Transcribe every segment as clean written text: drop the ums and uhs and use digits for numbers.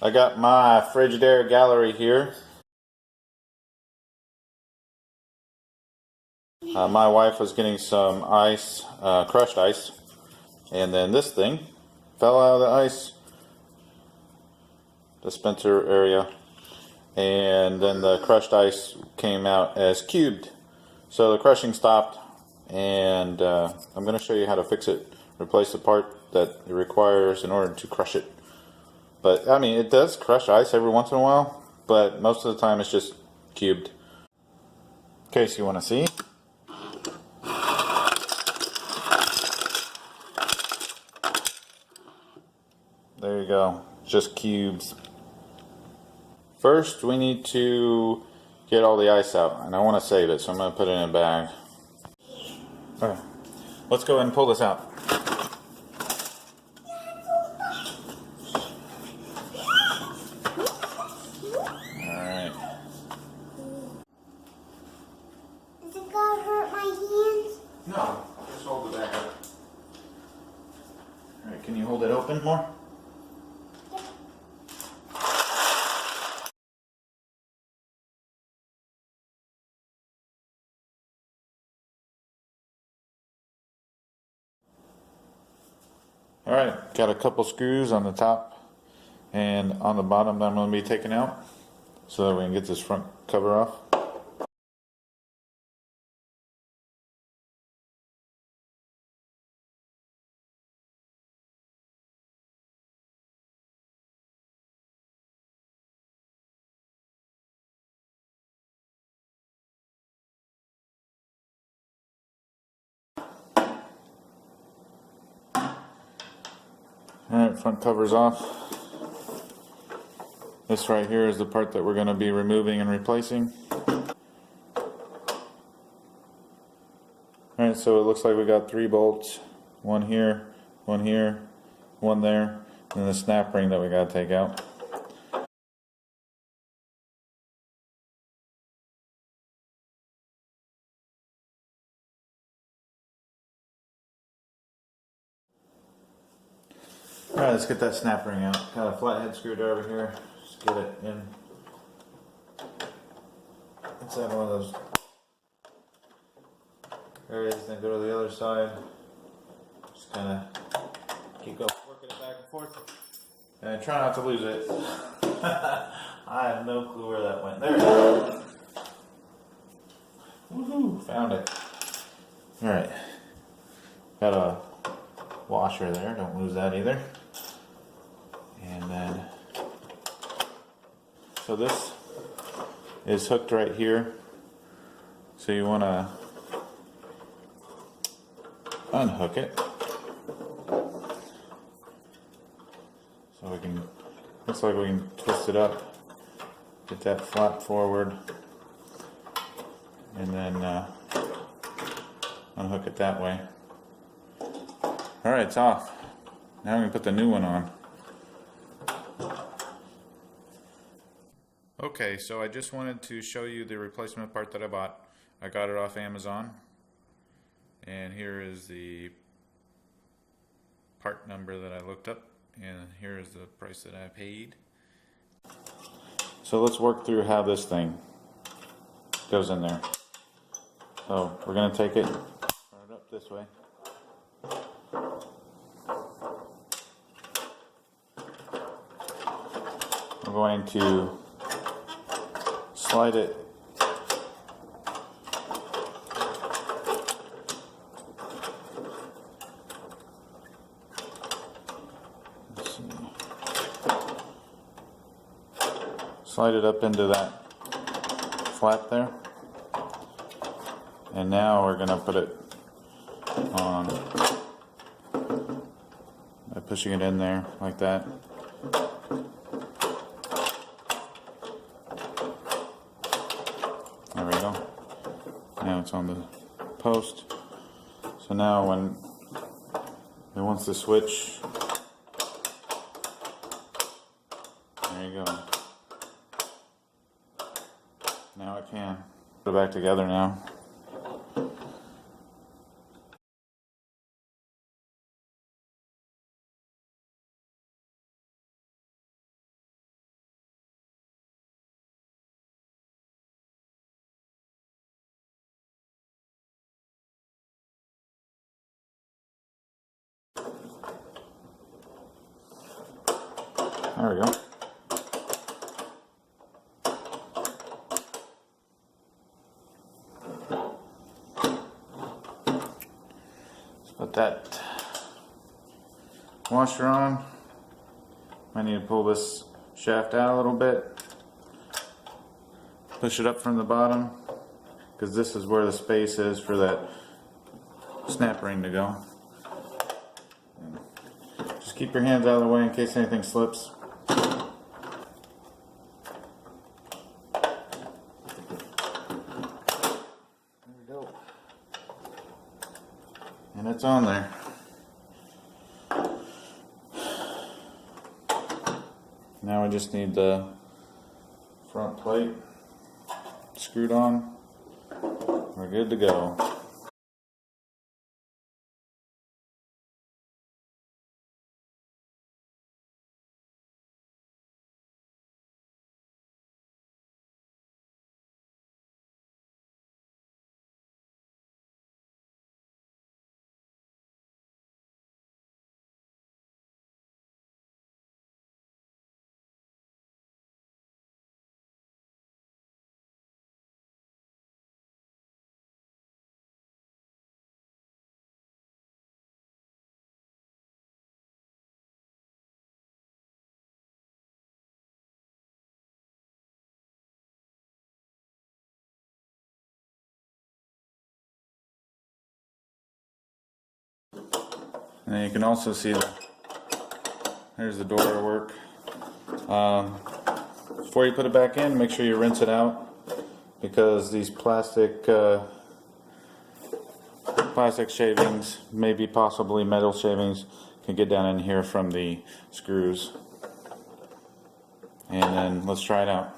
I got my Frigidaire Gallery here. My wife was getting some ice, crushed ice, and then this thing fell out of the ice dispenser area, and then the crushed ice came out as cubed. So the crushing stopped, and I'm going to show you how to fix it, replace the part that it requires in order to crush it. But I mean, it does crush ice every once in a while, but most of the time it's just cubed. In case you want to see. There you go, just cubes. First we need to get all the ice out, and I want to save it, so I'm going to put it in a bag. Okay, let's go ahead and pull this out. Alright. Is it gonna hurt my hands? No, just hold the bag up. Alright, can you hold it open more? Alright, got a couple screws on the top and on the bottom that I'm going to be taking out so that we can get this front cover off. Alright, front cover's off. This right here is the part that we're going to be removing and replacing. Alright, so it looks like we got 3 bolts. One here, one there, and the snap ring that we got to take out. Alright, let's get that snap ring out. Got a flathead screwdriver here. Just get it in inside one of those areas, then go to the other side. Just kind of keep going, working it back and forth. And try not to lose it. I have no clue where that went. There it is. Woohoo! Found it. Alright. Got a washer there, don't lose that either. And then, so this is hooked right here. So you want to unhook it. So we can, looks like we can twist it up, get that flap forward, and then unhook it that way. Alright, it's off. Now we can put the new one on. Okay, so I just wanted to show you the replacement part that I bought. I got it off Amazon. And here is the part number that I looked up. And here is the price that I paid. So let's work through how this thing goes in there. So we're going to take it, turn it up this way. We're going to slide it up into that flap there, and now we're going to put it on by pushing it in there like that. There we go. Now it's on the post. So now when it wants to switch, there you go. Now it can. Put it back together now. There we go. Let's put that washer on. I need to pull this shaft out a little bit. Push it up from the bottom, because this is where the space is for that snap ring to go. Just keep your hands out of the way in case anything slips. There we go. And it's on there. Now I just need the front plate screwed on. We're good to go. And then you can also see there's the door work. Before you put it back in, make sure you rinse it out, because these plastic shavings, maybe possibly metal shavings, can get down in here from the screws. And then let's try it out.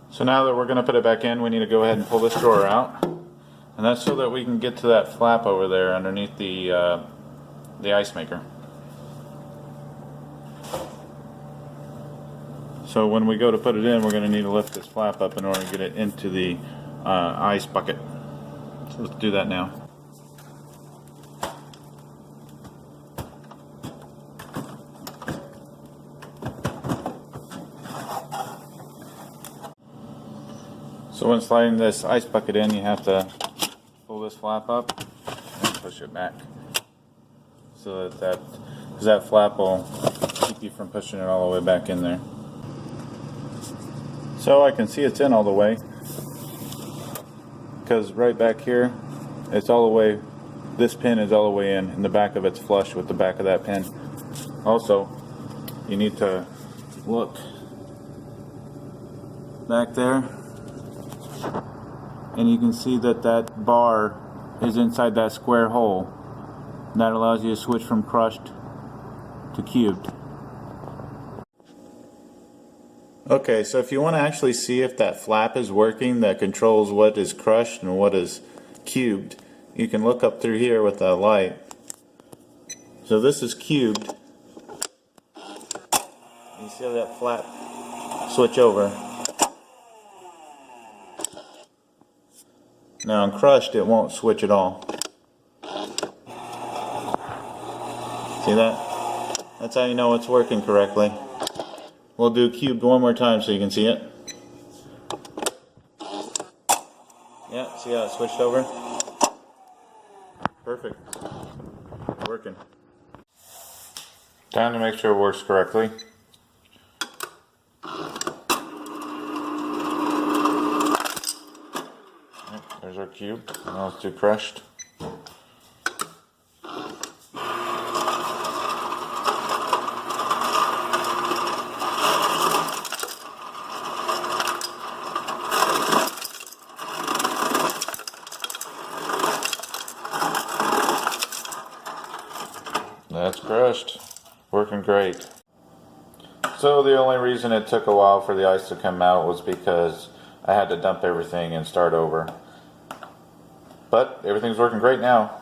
So now that we're going to put it back in, we need to go ahead and pull this drawer out. And that's so that we can get to that flap over there underneath the ice maker. So when we go to put it in, we're going to need to lift this flap up in order to get it into the ice bucket. So let's do that now. So when sliding this ice bucket in, you have to pull this flap up and push it back, so that flap will keep you from pushing it all the way back in there. So I can see it's in all the way, because right back here, it's all the way, this pin is all the way in, and the back of it's flush with the back of that pin. Also, you need to look back there, and you can see that that bar is inside that square hole. That allows you to switch from crushed to cubed. Okay, so if you want to actually see if that flap is working that controls what is crushed and what is cubed, you can look up through here with that light. So this is cubed. You see how that flap switch over. Now on crushed, it won't switch at all. See that? That's how you know it's working correctly. We'll do cubed one more time so you can see it. Yeah, see how it switched over? Perfect. Working. Time to make sure it works correctly. There's our cube. Now let's do crushed. That's crushed. Working great. So the only reason it took a while for the ice to come out was because I had to dump everything and start over. But everything's working great now.